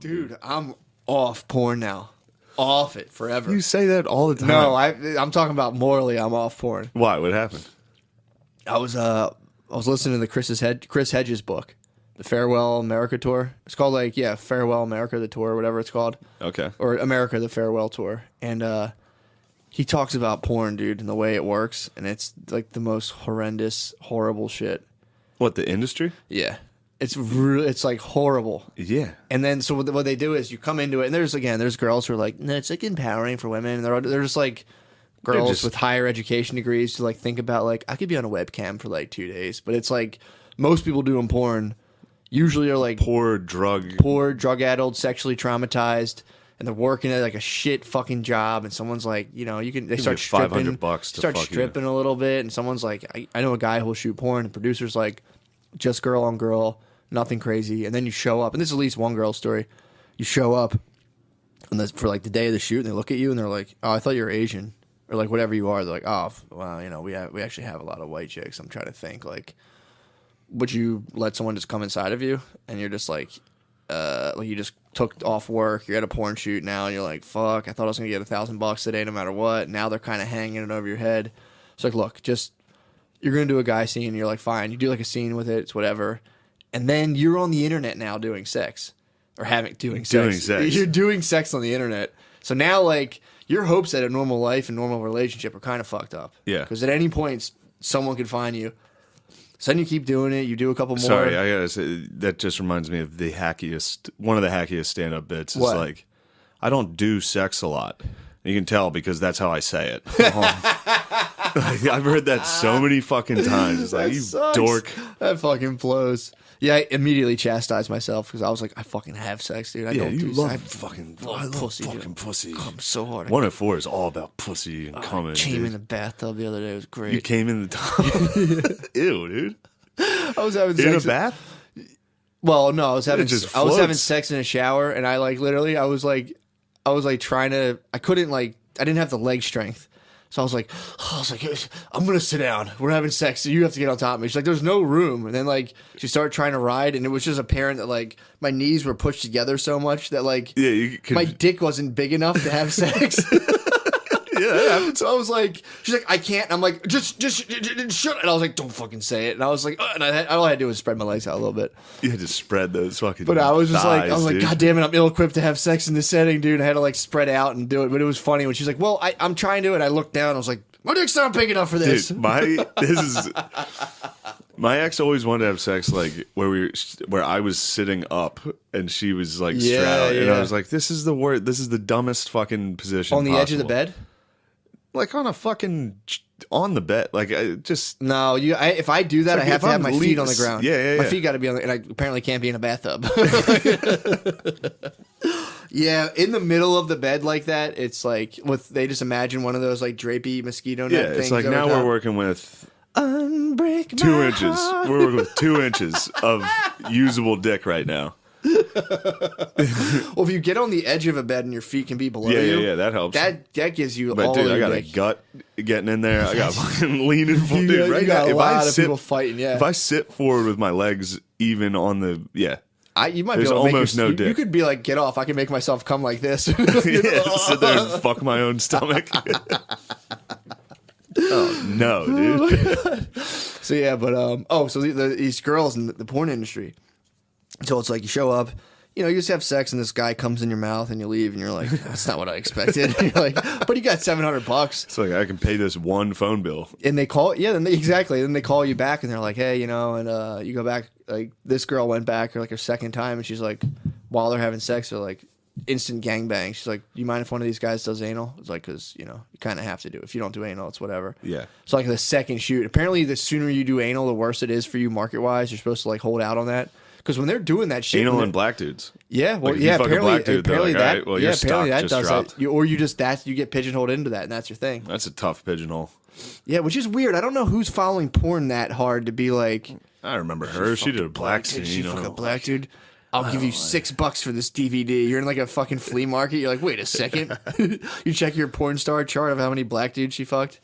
Dude, I'm off porn now. Off it forever. You say that all the time. No, I'm talking about morally. I'm off porn. Why? What happened? I was listening to the Chris Hedges book, the Farewell America tour. It's called Farewell America the tour, or whatever it's called. Okay. Or America the Farewell tour, and he talks about porn, dude, and the way it works, and it's like the most horrendous, horrible shit. What, the industry? Yeah. It's like horrible. Yeah. And then so what they do is you come into it, and there's girls who are like, no, it's like empowering for women, and they're just like girls with higher education degrees to like think about like I could be on a webcam for like 2 days, but it's like most people doing porn usually are like poor drug addled, sexually traumatized, and they're working at like a shit fucking job, and someone's like, they start stripping, stripping a little bit, and someone's like, I know a guy who'll shoot porn, and the producer's like, just girl on girl, nothing crazy, and then you show up, and this is at least one girl's story. You show up, and for like the day of the shoot, and they look at you, and they're like, "Oh, I thought you were Asian," or like whatever you are. They're like, "Oh, well, we actually have a lot of white chicks." I'm trying to think, like, would you let someone just come inside of you, and you're just like you just took off work, you're at a porn shoot now, and you're like, "Fuck, I thought I was gonna get $1,000 today, no matter what." Now they're kind of hanging it over your head. It's like, look, just. You're going to do a guy scene, and you're like, fine. You do like a scene with it, it's whatever. And then you're on the internet now doing sex. Or doing sex. You're doing sex on the internet. So now, like, your hopes at a normal life and normal relationship are kind of fucked up. Yeah. Because at any point, someone could find you. So then you keep doing it. You do a couple more. Sorry, I gotta say, that just reminds me of one of the hackiest stand-up bits. Is like, I don't do sex a lot. You can tell because that's how I say it. I've heard that so many fucking times. It's like, you sucks. dork. That fucking blows. Yeah, I immediately chastised myself because I was like, I fucking have sex, dude. I love pussy. Come so hard. 104 is all about pussy and coming. I came in the bathtub the other day. It was great. You came in the tub? Ew, dude. I was having in sex. a bath? Well, no, I was having sex in a shower, and I like literally, I was like trying to, I didn't have the leg strength. So I was like, I'm going to sit down. We're having sex, so you have to get on top of me. She's like, there's no room. And then, like, she started trying to ride, and it was just apparent that, like, my knees were pushed together so much that, like, my dick wasn't big enough to have sex. Yeah. So I was like, she's like, I can't. And I'm like, just shut. And I was like, don't fucking say it. And I was like, and all I had to do was spread my legs out a little bit. You had to spread those fucking. But I was just thighs, I was like, God damn it, I'm ill-equipped to have sex in this setting, dude. I had to like spread out and do it. But it was funny when she's like, well, I'm trying to. And I looked down. I was like, my dick's not big enough for this. Dude, my ex always wanted to have sex like where I was sitting up and she was like straddled, and I was like, this is the dumbest fucking position on the edge of the bed. Like on the bed, like I just no. If I do that, I have to have my feet on the ground. Yeah. My feet got to be on, and I apparently can't be in a bathtub. Yeah, in the middle of the bed like that, it's like they just imagine one of those like drapey mosquito net things. It's like now we're working with unbreak 2 inches. We're working with 2 inches of usable dick right now. Well, if you get on the edge of a bed and your feet can be below you, yeah, that helps. That gives you but all dude, of I got dick. a gut getting in there. I got fucking leaning forward. Dude, right now, if I sit, people fighting, if I sit forward with my legs even on the you might there's be able to almost no dick. You could be like, get off. I can make myself come like this. Sit there and fuck my own stomach. Oh no, dude. So yeah, but so these girls in the porn industry. So it's like you show up, you just have sex, and this guy comes in your mouth, and you leave, and you're like, that's not what I expected. And you're like, but you got $700. It's like I can pay this one phone bill. And they call, exactly. Then they call you back, and they're like, hey, and you go back. Like this girl went back like her second time, and she's like, while they're having sex, they're like instant gangbang. She's like, do you mind if one of these guys does anal? It's like, because you kind of have to do. If you don't do anal, it's whatever. Yeah. So like the second shoot, apparently the sooner you do anal, the worse it is for you market wise. You're supposed to like hold out on that. Because when they're doing that shit, anal and black dudes. Yeah, well, like apparently that does dropped. that. Or you get pigeonholed into that, and that's your thing. That's a tough pigeonhole. Yeah, which is weird. I don't know who's following porn that hard to be like. I remember her. She did a black scene. She fucked a black dude. I'll give you $6 for this DVD. You're in like a fucking flea market. You're like, wait a second. You check your porn star chart of how many black dudes she fucked.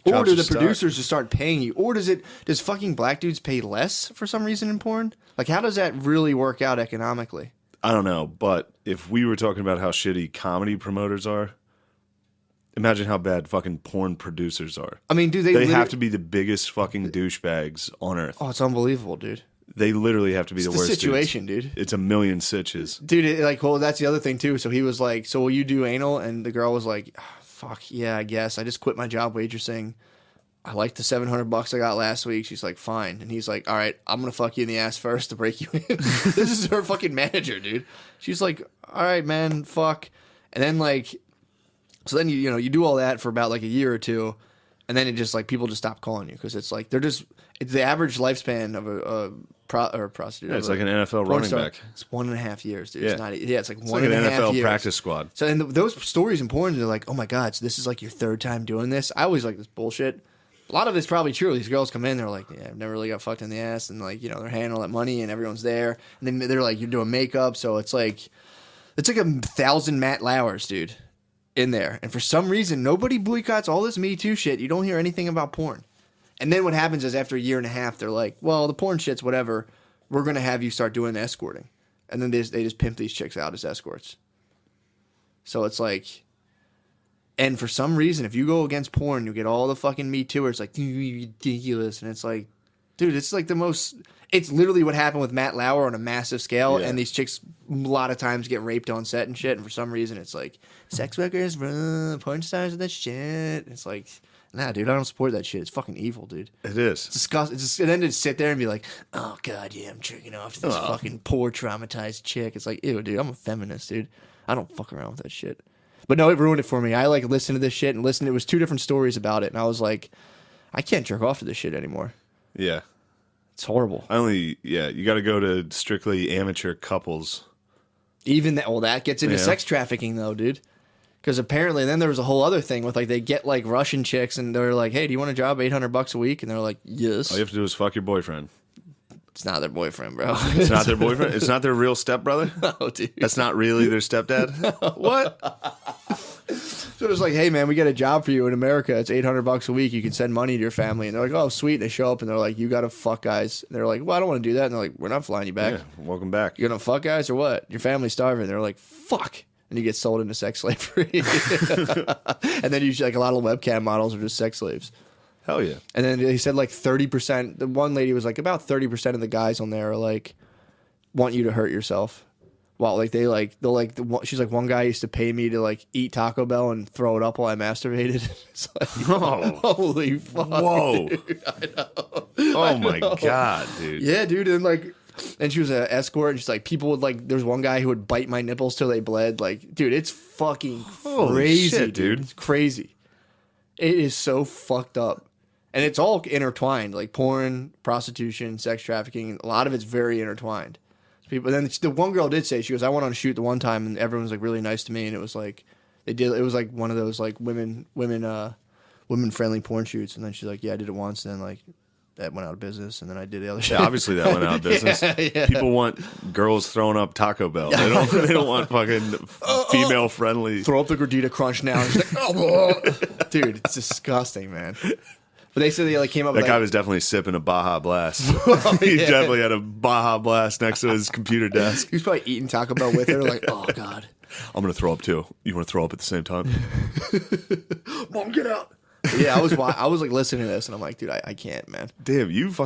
Or do the producers just start paying you? Or does fucking black dudes pay less for some reason in porn? Like, how does that really work out economically? I don't know, but if we were talking about how shitty comedy promoters are, imagine how bad fucking porn producers are. I mean, dude, they have to be the biggest fucking douchebags on earth. Oh, it's unbelievable, dude. They literally have to be the worst situation, dudes. dude. It's a million sitches. Dude, well, that's the other thing, too. So he was like, so will you do anal? And the girl was like, oh, fuck, yeah, I guess. I just quit my job waitressing. I like the $700 I got last week. She's like, fine. And he's like, all right, I'm going to fuck you in the ass first to break you in. This is her fucking manager, dude. She's like, all right, man, fuck. And then, like, so then, you do all that for about, like, a year or two. And then it just, like, people just stop calling you because it's like, it's the average lifespan of a prostitute. Yeah, it's like an NFL running back. It's 1.5 years, dude. Yeah. It's not, it's like it's one like and a half NFL years. practice squad. So, and those stories in porn, they're like, oh my God, so this is like your third time doing this? I always like this bullshit. A lot of it's probably true. These girls come in, they're like, yeah, I've never really got fucked in the ass. And like, they're handing all that money and everyone's there. And then they're like, you're doing makeup. So it's like 1,000 Matt Lauers, dude, in there. And for some reason, nobody boycotts all this Me Too shit. You don't hear anything about porn. And then what happens is after a year and a half, they're like, well, the porn shit's whatever. We're going to have you start doing escorting. And then they just pimp these chicks out as escorts. So it's like... And for some reason, if you go against porn, you get all the fucking Me Tooers. It's like, ridiculous. And it's like, dude, it's like the most... It's literally what happened with Matt Lauer on a massive scale. Yeah. And these chicks a lot of times get raped on set and shit. And for some reason, it's like, sex workers, porn stars, and that shit. It's like, nah, dude, I don't support that shit. It's fucking evil, dude. It is. It's disgusting. And then to sit there and be like, oh, God, yeah, I'm jerking off to this fucking poor, traumatized chick. It's like, ew, dude, I'm a feminist, dude. I don't fuck around with that shit. But no, it ruined it for me. I like listened to this shit and listened. It was 2 different stories about it, and I was like, I can't jerk off to this shit anymore. Yeah, it's horrible. You got to go to strictly amateur couples. Even that, well, that gets into sex trafficking though, dude. Because apparently, then there was a whole other thing with like they get like Russian chicks, and they're like, hey, do you want a job, $800 a week? And they're like, yes. All you have to do is fuck your boyfriend. It's not their boyfriend, bro. It's not their boyfriend? It's not their real stepbrother? No, dude. That's not really their stepdad? No. What? So it was like, hey, man, we got a job for you in America. It's $800 a week. You can send money to your family. And they're like, oh, sweet. And they show up, and they're like, you got to fuck guys. And they're like, well, I don't want to do that. And they're like, we're not flying you back. Yeah, welcome back. You're going to fuck guys or what? Your family's starving. They're like, fuck. And you get sold into sex slavery. And then usually like a lot of webcam models are just sex slaves. Hell yeah. And then he said like 30%. The one lady was like about 30% of the guys on there are like want you to hurt yourself. Well, like she's like, one guy used to pay me to like eat Taco Bell and throw it up while I masturbated. It's like, holy fuck. Whoa. Dude, I know. Oh my God, dude. Yeah, dude. And she was an escort, and she's like, people would like, there's one guy who would bite my nipples till they bled. Like, dude, it's fucking crazy, shit, dude. It's crazy. It is so fucked up. And it's all intertwined, like porn, prostitution, sex trafficking. A lot of it's very intertwined. People. Then the one girl did say, she goes, I went on a shoot the one time, and everyone was like really nice to me, and it was like it was like one of those like women friendly porn shoots. And then she's like, yeah, I did it once, and then like that went out of business, and then I did the other shit. Yeah, obviously that went out of business. Yeah. People want girls throwing up Taco Bell. They don't want fucking female friendly. Throw up the gordita crunch now. And she's like, oh, dude, it's disgusting, man. But they said they like came up with that guy was definitely sipping a Baja Blast. He definitely had a Baja Blast next to his computer desk. He was probably eating Taco Bell with her, like, oh God. I'm gonna throw up too. You want to throw up at the same time? Mom, get out. Yeah, I was like listening to this, and I'm like, dude, I can't, man. Damn, you've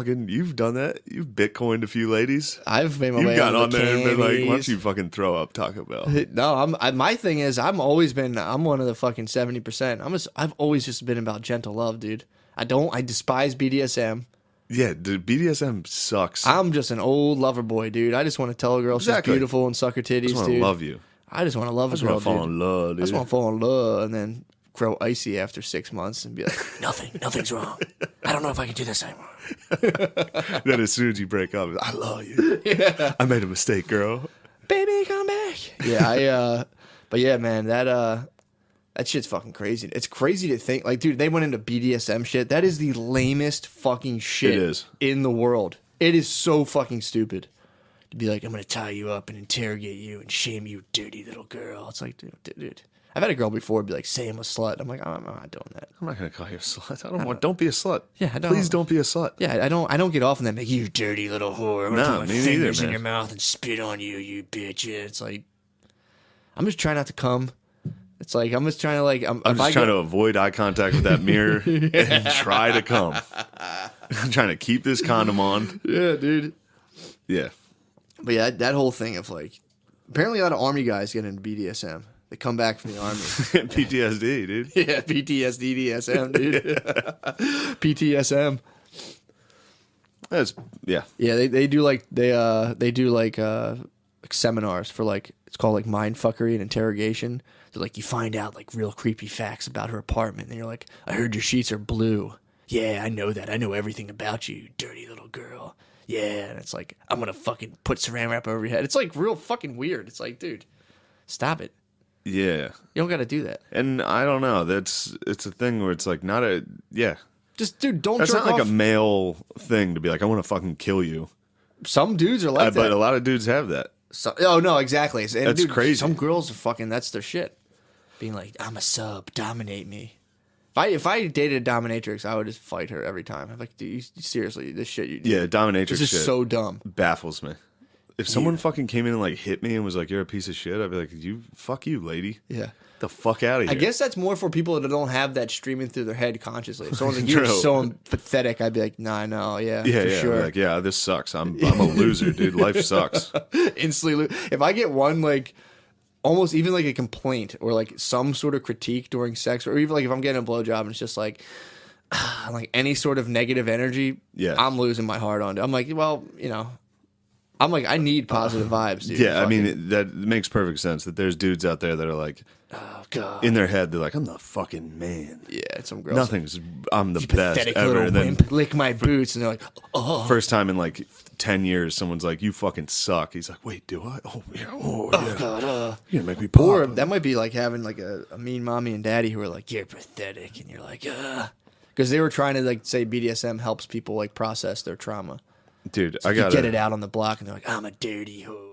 done that. You've Bitcoined a few ladies. I've made my way. You've got on there and been like, why don't you fucking throw up Taco Bell? No, my thing is, I'm one of the fucking 70%. I've always just been about gentle love, dude. I despise BDSM. Yeah, dude, BDSM sucks. I'm just an old lover boy, dude. I just want to tell a girl she's beautiful and suck her titties, dude. I just want to love you. I just want to love a girl, dude. I just want to fall in love, dude. I just want to fall in love and then grow icy after 6 months and be like, nothing's wrong. I don't know if I can do this anymore. Then as soon as you break up, I love you. Yeah. I made a mistake, girl. Baby, come back. Yeah, but yeah, man, that shit's fucking crazy. It's crazy to think, like, dude, they went into BDSM shit. That is the lamest fucking shit in the world. It is so fucking stupid. To be like, I'm going to tie you up and interrogate you and shame you, dirty little girl. It's like, dude. I've had a girl before be like, say I'm a slut. I'm like, I'm not doing that. I'm not gonna call you a slut. Don't be a slut. Yeah, I don't. Please don't be a slut. Yeah, I don't get off on that. Like, you dirty little whore. I'm gonna put my fingers in your mouth and spit on you, you bitch. Yeah, it's like, I'm just trying not to come. It's like I'm just trying to I'm just trying to avoid eye contact with that mirror and try to come. I'm trying to keep this condom on. Yeah, dude. Yeah. But yeah, that whole thing of like, apparently a lot of army guys get into BDSM. They come back from the army. PTSD, dude. Yeah, PTSD, DSM, dude. PTSM. Yeah. Yeah, they do seminars for like, it's called like mind fuckery and interrogation. So like you find out like real creepy facts about her apartment, and you're like, I heard your sheets are blue. Yeah, I know that. I know everything about you, dirty little girl. Yeah, and it's like, I'm gonna fucking put saran wrap over your head. It's like real fucking weird. It's like, dude, stop it. Yeah. You don't got to do that. And I don't know. It's a thing where it's like not a, yeah. Just, dude, don't That's jerk not like off. a male thing to be like, I want to fucking kill you. Some dudes are like that. But a lot of dudes have that. Oh, no, exactly. And that's dude, crazy. Some girls are fucking, that's their shit. Being like, I'm a sub, dominate me. If I dated a dominatrix, I would just fight her every time. I'm like, dude, seriously, this shit you do. Yeah, dominatrix this is shit so dumb. baffles me. If someone fucking came in and like hit me and was like, you're a piece of shit, I'd be like, fuck you, lady. Yeah. Get the fuck out of here. I guess that's more for people that don't have that streaming through their head consciously. If someone's like, you're so pathetic, I'd be like, nah, no, yeah, for sure. Like, yeah, this sucks. I'm a loser, dude. Life sucks. Instantly if I get one, like, almost even like a complaint or like some sort of critique during sex, or even like if I'm getting a blowjob and it's just like any sort of negative energy, I'm losing my heart on it. I'm like, well, I'm like, I need positive vibes, dude. Yeah, I mean, that makes perfect sense that there's dudes out there that are like, oh, God. In their head, they're like, I'm the fucking man. Yeah, some girls. I'm the you best pathetic ever. Little And then wimp, lick my boots. And they're like, oh. First time in like 10 years, someone's like, you fucking suck. He's like, wait, do I? Oh, yeah. Oh, yeah. God. You're going to make me pop. Or that might be like having like a mean mommy and daddy who are like, you're pathetic. And you're like, because they were trying to like say BDSM helps people like process their trauma. Dude, so I got to get it out on the block, and they're like, I'm a dirty whore.